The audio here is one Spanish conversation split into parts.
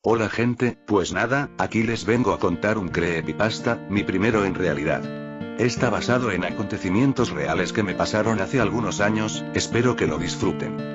Hola gente, pues nada, aquí les vengo a contar un creepypasta, mi primero en realidad. Está basado en acontecimientos reales que me pasaron hace algunos años, espero que lo disfruten.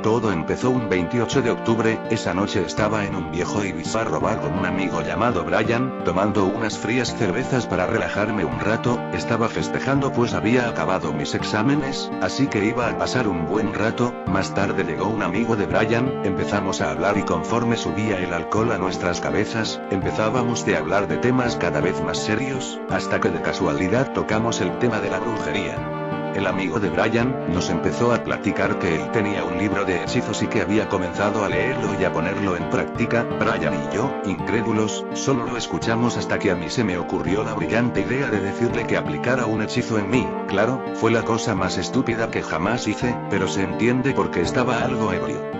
Todo empezó un 28 de octubre, esa noche estaba en un viejo y bizarro bar con un amigo llamado Brian, tomando unas frías cervezas para relajarme un rato, estaba festejando pues había acabado mis exámenes, así que iba a pasar un buen rato. Más tarde llegó un amigo de Brian, empezamos a hablar y conforme subía el alcohol a nuestras cabezas, empezábamos a hablar de temas cada vez más serios, hasta que de casualidad tocamos el tema de la brujería. El amigo de Brian nos empezó a platicar que él tenía un libro de hechizos y que había comenzado a leerlo y a ponerlo en práctica. Brian y yo, incrédulos, solo lo escuchamos hasta que a mí se me ocurrió la brillante idea de decirle que aplicara un hechizo en mí. Claro, fue la cosa más estúpida que jamás hice, pero se entiende porque estaba algo ebrio.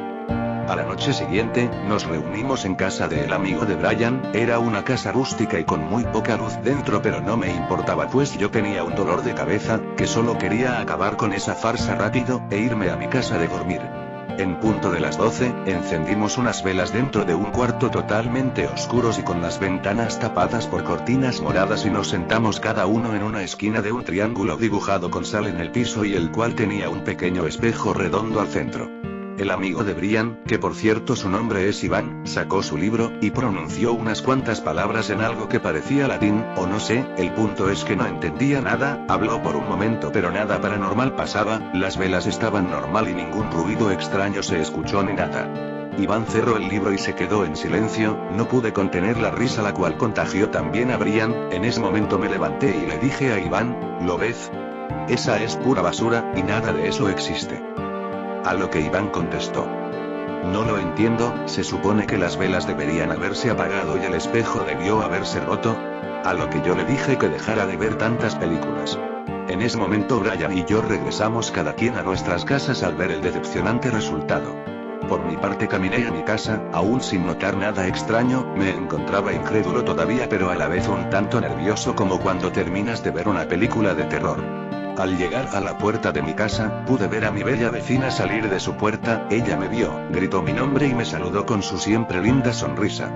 A la noche siguiente, nos reunimos en casa del amigo de Brian, era una casa rústica y con muy poca luz dentro, pero no me importaba pues yo tenía un dolor de cabeza, que solo quería acabar con esa farsa rápido, e irme a mi casa de dormir. En punto de las 12, encendimos unas velas dentro de un cuarto totalmente oscuros y con las ventanas tapadas por cortinas moradas y nos sentamos cada uno en una esquina de un triángulo dibujado con sal en el piso y el cual tenía un pequeño espejo redondo al centro. El amigo de Brian, que por cierto su nombre es Iván, sacó su libro, y pronunció unas cuantas palabras en algo que parecía latín, o no sé, el punto es que no entendía nada, habló por un momento pero nada paranormal pasaba, las velas estaban normal y ningún ruido extraño se escuchó ni nada. Iván cerró el libro y se quedó en silencio, no pude contener la risa la cual contagió también a Brian, en ese momento me levanté y le dije a Iván, ¿lo ves? Esa es pura basura, y nada de eso existe. A lo que Iván contestó: no lo entiendo, se supone que las velas deberían haberse apagado y el espejo debió haberse roto. A lo que yo le dije que dejara de ver tantas películas. En ese momento Brian y yo regresamos cada quien a nuestras casas al ver el decepcionante resultado. Por mi parte caminé a mi casa, aún sin notar nada extraño, me encontraba incrédulo todavía pero a la vez un tanto nervioso como cuando terminas de ver una película de terror. Al llegar a la puerta de mi casa, pude ver a mi bella vecina salir de su puerta, ella me vio, gritó mi nombre y me saludó con su siempre linda sonrisa.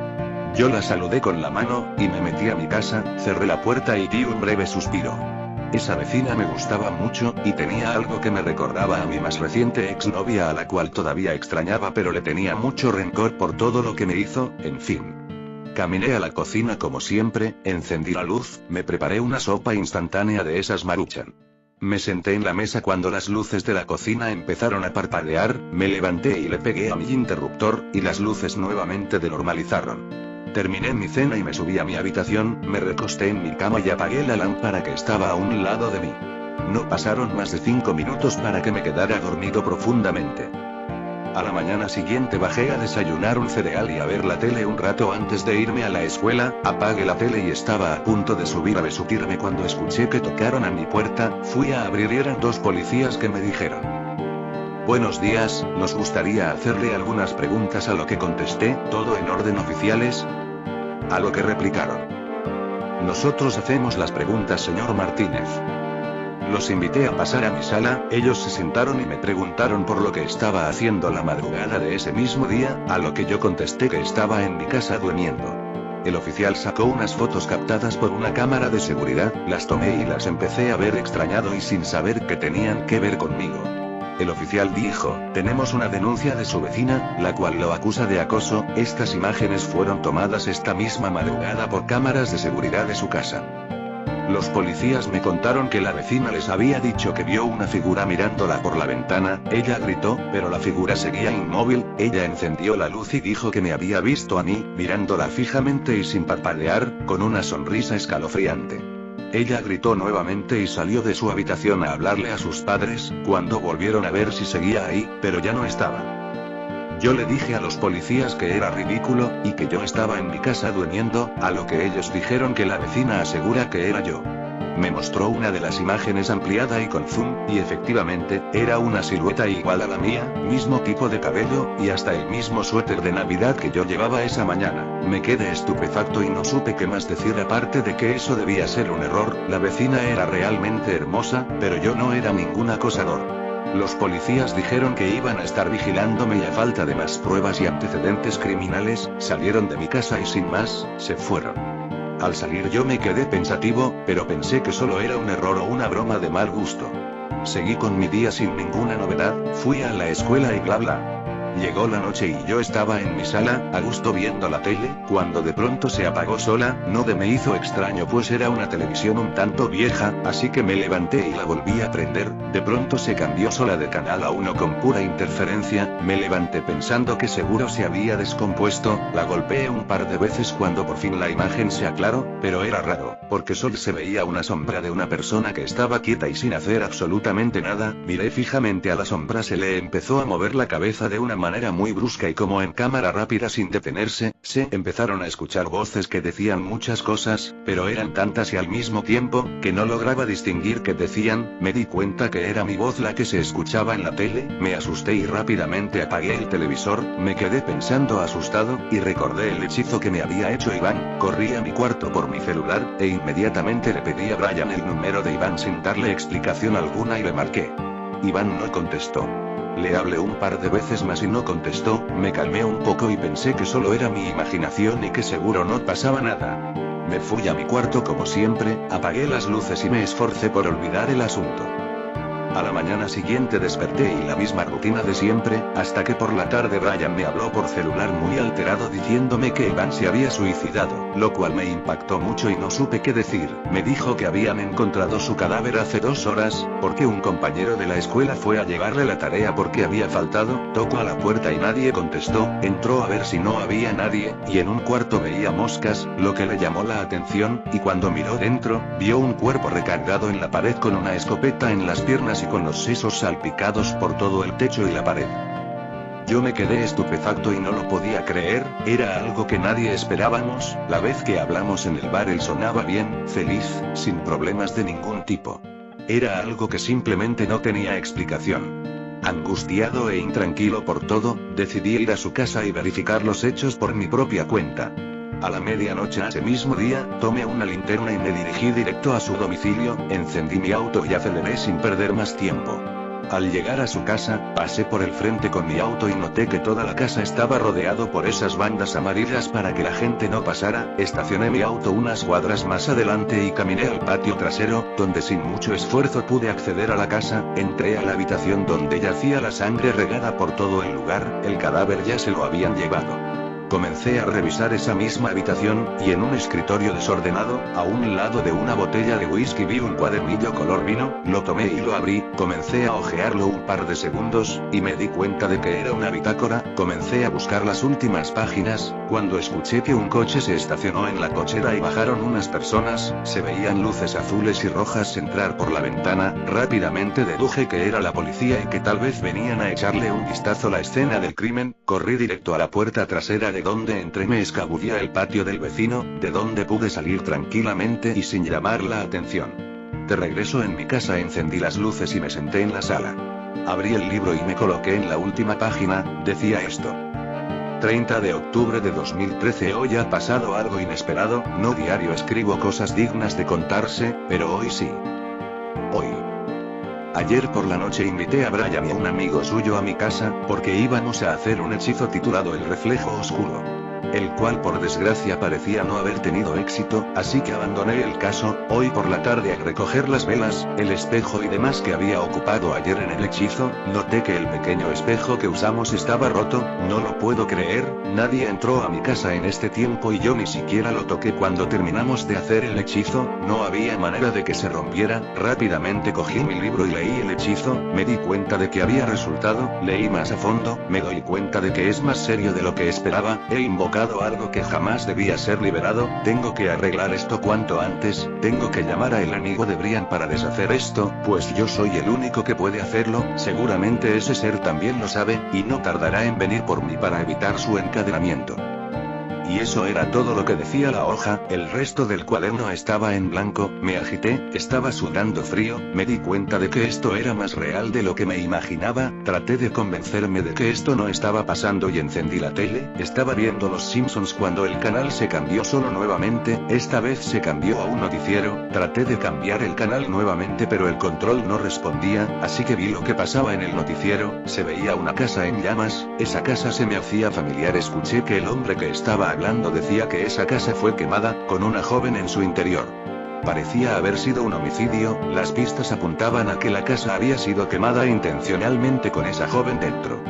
Yo la saludé con la mano, y me metí a mi casa, cerré la puerta y di un breve suspiro. Esa vecina me gustaba mucho, y tenía algo que me recordaba a mi más reciente exnovia a la cual todavía extrañaba pero le tenía mucho rencor por todo lo que me hizo, en fin. Caminé a la cocina como siempre, encendí la luz, me preparé una sopa instantánea de esas Maruchan. Me senté en la mesa cuando las luces de la cocina empezaron a parpadear, me levanté y le pegué a mi interruptor, y las luces nuevamente denormalizaron. Terminé mi cena y me subí a mi habitación, me recosté en mi cama y apagué la lámpara que estaba a un lado de mí. No pasaron más de 5 minutos para que me quedara dormido profundamente. A la mañana siguiente bajé a desayunar un cereal y a ver la tele un rato antes de irme a la escuela, apagué la tele y estaba a punto de subir a vestirme cuando escuché que tocaron a mi puerta, fui a abrir y eran 2 policías que me dijeron: buenos días, nos gustaría hacerle algunas preguntas, a lo que contesté, ¿todo en orden oficiales? A lo que replicaron: nosotros hacemos las preguntas, señor Martínez. Los invité a pasar a mi sala, ellos se sentaron y me preguntaron por lo que estaba haciendo la madrugada de ese mismo día, a lo que yo contesté que estaba en mi casa durmiendo. El oficial sacó unas fotos captadas por una cámara de seguridad, las tomé y las empecé a ver extrañado y sin saber qué tenían que ver conmigo. El oficial dijo: tenemos una denuncia de su vecina, la cual lo acusa de acoso, estas imágenes fueron tomadas esta misma madrugada por cámaras de seguridad de su casa. Los policías me contaron que la vecina les había dicho que vio una figura mirándola por la ventana, ella gritó, pero la figura seguía inmóvil, ella encendió la luz y dijo que me había visto a mí, mirándola fijamente y sin parpadear, con una sonrisa escalofriante. Ella gritó nuevamente y salió de su habitación a hablarle a sus padres, cuando volvieron a ver si seguía ahí, pero ya no estaba. Yo le dije a los policías que era ridículo, y que yo estaba en mi casa durmiendo, a lo que ellos dijeron que la vecina asegura que era yo. Me mostró una de las imágenes ampliada y con zoom, y efectivamente, era una silueta igual a la mía, mismo tipo de cabello, y hasta el mismo suéter de Navidad que yo llevaba esa mañana. Me quedé estupefacto y no supe qué más decir aparte de que eso debía ser un error, la vecina era realmente hermosa, pero yo no era ningún acosador. Los policías dijeron que iban a estar vigilándome y a falta de más pruebas y antecedentes criminales, salieron de mi casa y sin más, se fueron. Al salir yo me quedé pensativo, pero pensé que solo era un error o una broma de mal gusto. Seguí con mi día sin ninguna novedad, fui a la escuela y bla bla. Llegó la noche y yo estaba en mi sala, a gusto viendo la tele, cuando de pronto se apagó sola. Me hizo extraño pues era una televisión un tanto vieja, así que me levanté y la volví a prender. De pronto se cambió sola de canal a uno con pura interferencia. Me levanté pensando que seguro se había descompuesto, la golpeé un par de veces cuando por fin la imagen se aclaró, pero era raro, porque solo se veía una sombra de una persona que estaba quieta y sin hacer absolutamente nada. Miré fijamente a la sombra, se le empezó a mover la cabeza de una manera muy brusca y como en cámara rápida sin detenerse. Se empezaron a escuchar voces que decían muchas cosas, pero eran tantas y al mismo tiempo, que no lograba distinguir qué decían. Me di cuenta que era mi voz la que se escuchaba en la tele, me asusté y rápidamente apagué el televisor. Me quedé pensando asustado, y recordé el hechizo que me había hecho Iván. Corrí a mi cuarto por mi celular, e inmediatamente le pedí a Brian el número de Iván sin darle explicación alguna y le marqué. Iván no contestó. Le hablé un par de veces más y no contestó. Me calmé un poco y pensé que solo era mi imaginación y que seguro no pasaba nada. Me fui a mi cuarto como siempre, apagué las luces y me esforcé por olvidar el asunto. A la mañana siguiente desperté y la misma rutina de siempre, hasta que por la tarde Brian me habló por celular muy alterado diciéndome que Iván se había suicidado, lo cual me impactó mucho y no supe qué decir. Me dijo que habían encontrado su cadáver hace 2 horas, porque un compañero de la escuela fue a llevarle la tarea porque había faltado. Tocó a la puerta y nadie contestó, entró a ver si no había nadie, y en un cuarto veía moscas, lo que le llamó la atención, y cuando miró dentro, vio un cuerpo recargado en la pared con una escopeta en las piernas y con los sesos salpicados por todo el techo y la pared. Yo me quedé estupefacto y no lo podía creer, era algo que nadie esperábamos. La vez que hablamos en el bar él sonaba bien, feliz, sin problemas de ningún tipo. Era algo que simplemente no tenía explicación. Angustiado e intranquilo por todo, decidí ir a su casa y verificar los hechos por mi propia cuenta. A la medianoche ese mismo día, tomé una linterna y me dirigí directo a su domicilio, encendí mi auto y aceleré sin perder más tiempo. Al llegar a su casa, pasé por el frente con mi auto y noté que toda la casa estaba rodeado por esas bandas amarillas para que la gente no pasara. Estacioné mi auto unas cuadras más adelante y caminé al patio trasero, donde sin mucho esfuerzo pude acceder a la casa. Entré a la habitación donde yacía la sangre regada por todo el lugar, el cadáver ya se lo habían llevado. Comencé a revisar esa misma habitación, y en un escritorio desordenado, a un lado de una botella de whisky vi un cuadernillo color vino. Lo tomé y lo abrí, comencé a hojearlo un par de segundos, y me di cuenta de que era una bitácora. Comencé a buscar las últimas páginas, cuando escuché que un coche se estacionó en la cochera y bajaron unas personas. Se veían luces azules y rojas entrar por la ventana. Rápidamente deduje que era la policía y que tal vez venían a echarle un vistazo a la escena del crimen. Corrí directo a la puerta trasera de donde entré, me escabullí al patio del vecino, de donde pude salir tranquilamente y sin llamar la atención. De regreso en mi casa encendí las luces y me senté en la sala. Abrí el libro y me coloqué en la última página. Decía esto: 30 de octubre de 2013. Hoy ha pasado algo inesperado. No diario escribo cosas dignas de contarse, pero hoy sí. Hoy. Ayer por la noche invité a Brian y a un amigo suyo a mi casa, porque íbamos a hacer un hechizo titulado El Reflejo Oscuro, el cual por desgracia parecía no haber tenido éxito, así que abandoné el caso. Hoy por la tarde al recoger las velas, el espejo y demás que había ocupado ayer en el hechizo, noté que el pequeño espejo que usamos estaba roto. No lo puedo creer, nadie entró a mi casa en este tiempo y yo ni siquiera lo toqué cuando terminamos de hacer el hechizo. No había manera de que se rompiera. Rápidamente cogí mi libro y leí el hechizo, me di cuenta de que había resultado, leí más a fondo, me doy cuenta de que es más serio de lo que esperaba. He invocado algo que jamás debía ser liberado. Tengo que arreglar esto cuanto antes. Tengo que llamar a el amigo de Brian para deshacer esto, pues yo soy el único que puede hacerlo. Seguramente ese ser también lo sabe, y no tardará en venir por mí para evitar su encadenamiento. Y eso era todo lo que decía la hoja, el resto del cuaderno estaba en blanco. Me agité, estaba sudando frío, me di cuenta de que esto era más real de lo que me imaginaba, traté de convencerme de que esto no estaba pasando y encendí la tele. Estaba viendo Los Simpsons cuando el canal se cambió solo nuevamente, esta vez se cambió a un noticiero. Traté de cambiar el canal nuevamente pero el control no respondía, así que vi lo que pasaba en el noticiero. Se veía una casa en llamas, esa casa se me hacía familiar. Escuché que el hombre que estaba hablando decía que esa casa fue quemada, con una joven en su interior. Parecía haber sido un homicidio, las pistas apuntaban a que la casa había sido quemada intencionalmente con esa joven dentro.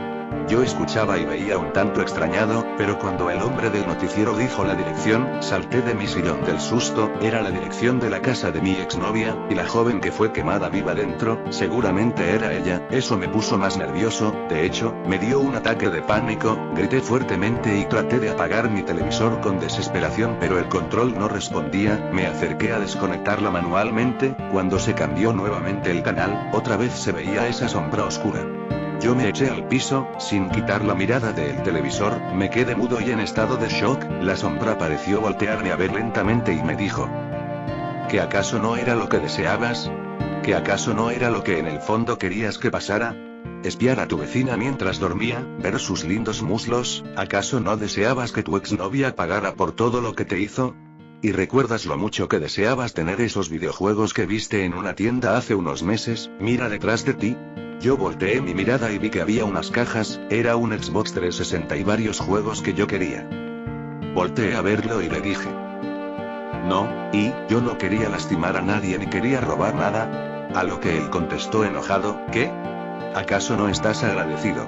Yo escuchaba y veía un tanto extrañado, pero cuando el hombre del noticiero dijo la dirección, salté de mi sillón del susto. Era la dirección de la casa de mi exnovia, y la joven que fue quemada viva dentro, seguramente era ella. Eso me puso más nervioso, de hecho, me dio un ataque de pánico, grité fuertemente y traté de apagar mi televisor con desesperación pero el control no respondía. Me acerqué a desconectarla manualmente. Cuando se cambió nuevamente el canal, otra vez se veía esa sombra oscura. Yo me eché al piso, sin quitar la mirada del televisor, me quedé mudo y en estado de shock. La sombra pareció voltearme a ver lentamente y me dijo: ¿que acaso no era lo que deseabas? ¿Que acaso no era lo que en el fondo querías que pasara? ¿Espiar a tu vecina mientras dormía, ver sus lindos muslos? ¿Acaso no deseabas que tu exnovia pagara por todo lo que te hizo? ¿Y recuerdas lo mucho que deseabas tener esos videojuegos que viste en una tienda hace unos meses? Mira detrás de ti. Yo volteé mi mirada y vi que había unas cajas, era un Xbox 360 y varios juegos que yo quería. Volteé a verlo y le dije: no, y yo no quería lastimar a nadie ni quería robar nada. A lo que él contestó enojado: ¿qué? ¿Acaso no estás agradecido?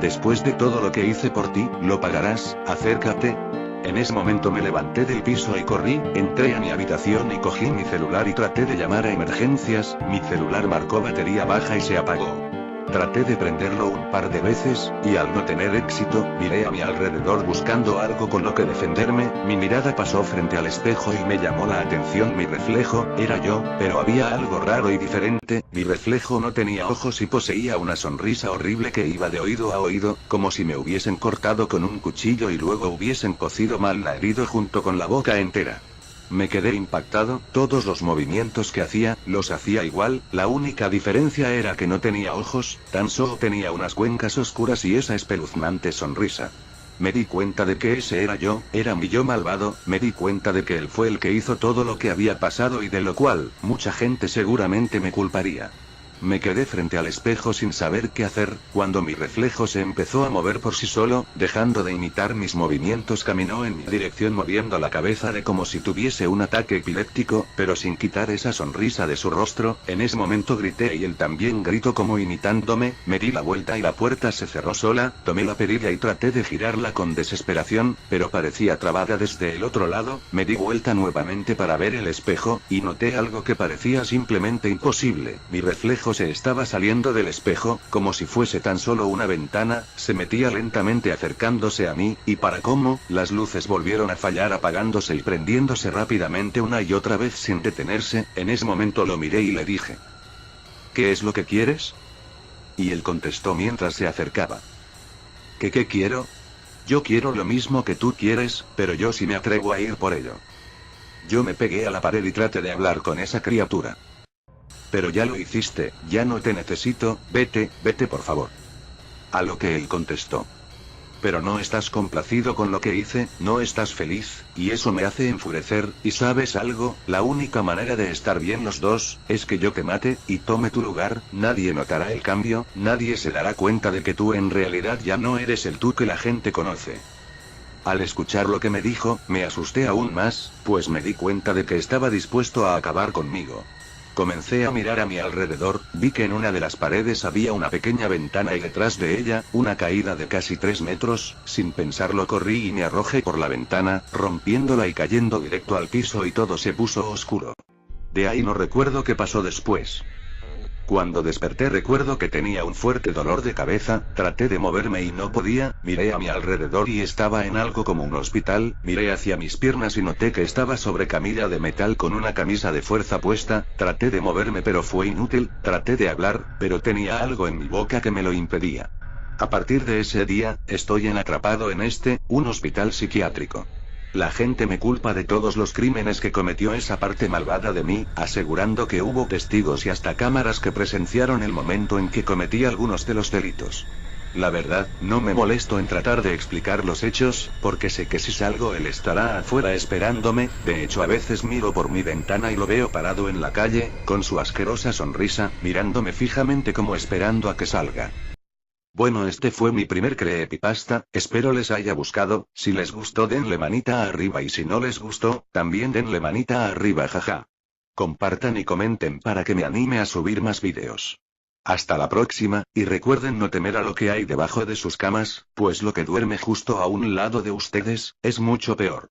Después de todo lo que hice por ti, lo pagarás, acércate. En ese momento me levanté del piso y corrí, entré a mi habitación y cogí mi celular y traté de llamar a emergencias. Mi celular marcó batería baja y se apagó. Traté de prenderlo un par de veces, y al no tener éxito, miré a mi alrededor buscando algo con lo que defenderme. Mi mirada pasó frente al espejo y me llamó la atención mi reflejo. Era yo, pero había algo raro y diferente. Mi reflejo no tenía ojos y poseía una sonrisa horrible que iba de oído a oído, como si me hubiesen cortado con un cuchillo y luego hubiesen cocido mal la herida junto con la boca entera. Me quedé impactado, todos los movimientos que hacía, los hacía igual, la única diferencia era que no tenía ojos, tan solo tenía unas cuencas oscuras y esa espeluznante sonrisa. Me di cuenta de que ese era yo, era mi yo malvado. Me di cuenta de que él fue el que hizo todo lo que había pasado y de lo cual, mucha gente seguramente me culparía. Me quedé frente al espejo sin saber qué hacer, cuando mi reflejo se empezó a mover por sí solo, dejando de imitar mis movimientos caminó en mi dirección moviendo la cabeza de como si tuviese un ataque epiléptico, pero sin quitar esa sonrisa de su rostro. En ese momento grité y él también gritó como imitándome. Me di la vuelta y la puerta se cerró sola, tomé la perilla y traté de girarla con desesperación, pero parecía trabada desde el otro lado. Me di vuelta nuevamente para ver el espejo, y noté algo que parecía simplemente imposible. Mi reflejo se estaba saliendo del espejo, como si fuese tan solo una ventana, se metía lentamente acercándose a mí, y para cómo, las luces volvieron a fallar apagándose y prendiéndose rápidamente una y otra vez sin detenerse. En ese momento lo miré y le dije: ¿qué es lo que quieres? Y él contestó mientras se acercaba: ¿qué quiero? Yo quiero lo mismo que tú quieres, pero yo sí me atrevo a ir por ello. Yo me pegué a la pared y traté de hablar con esa criatura. Pero ya lo hiciste, ya no te necesito, vete por favor. A lo que él contestó: pero no estás complacido con lo que hice, no estás feliz, y eso me hace enfurecer. Y ¿sabes algo? La única manera de estar bien los dos, es que yo te mate, y tome tu lugar. Nadie notará el cambio, nadie se dará cuenta de que tú en realidad ya no eres el tú que la gente conoce. Al escuchar lo que me dijo, me asusté aún más, pues me di cuenta de que estaba dispuesto a acabar conmigo. Comencé a mirar a mi alrededor, vi que en una de las paredes había una pequeña ventana y detrás de ella, una caída de casi 3 metros, sin pensarlo corrí y me arrojé por la ventana, rompiéndola y cayendo directo al piso y todo se puso oscuro. De ahí no recuerdo qué pasó después. Cuando desperté recuerdo que tenía un fuerte dolor de cabeza, traté de moverme y no podía, miré a mi alrededor y estaba en algo como un hospital, miré hacia mis piernas y noté que estaba sobre camilla de metal con una camisa de fuerza puesta, traté de moverme pero fue inútil, traté de hablar, pero tenía algo en mi boca que me lo impedía. A partir de ese día, estoy atrapado en un hospital psiquiátrico. La gente me culpa de todos los crímenes que cometió esa parte malvada de mí, asegurando que hubo testigos y hasta cámaras que presenciaron el momento en que cometí algunos de los delitos. La verdad, no me molesto en tratar de explicar los hechos, porque sé que si salgo él estará afuera esperándome. De hecho, a veces miro por mi ventana y lo veo parado en la calle, con su asquerosa sonrisa, mirándome fijamente como esperando a que salga. Bueno, este fue mi primer creepypasta, espero les haya gustado. Si les gustó denle manita arriba y si no les gustó, también denle manita arriba, jaja. Compartan y comenten para que me anime a subir más vídeos. Hasta la próxima, y recuerden no temer a lo que hay debajo de sus camas, pues lo que duerme justo a un lado de ustedes, es mucho peor.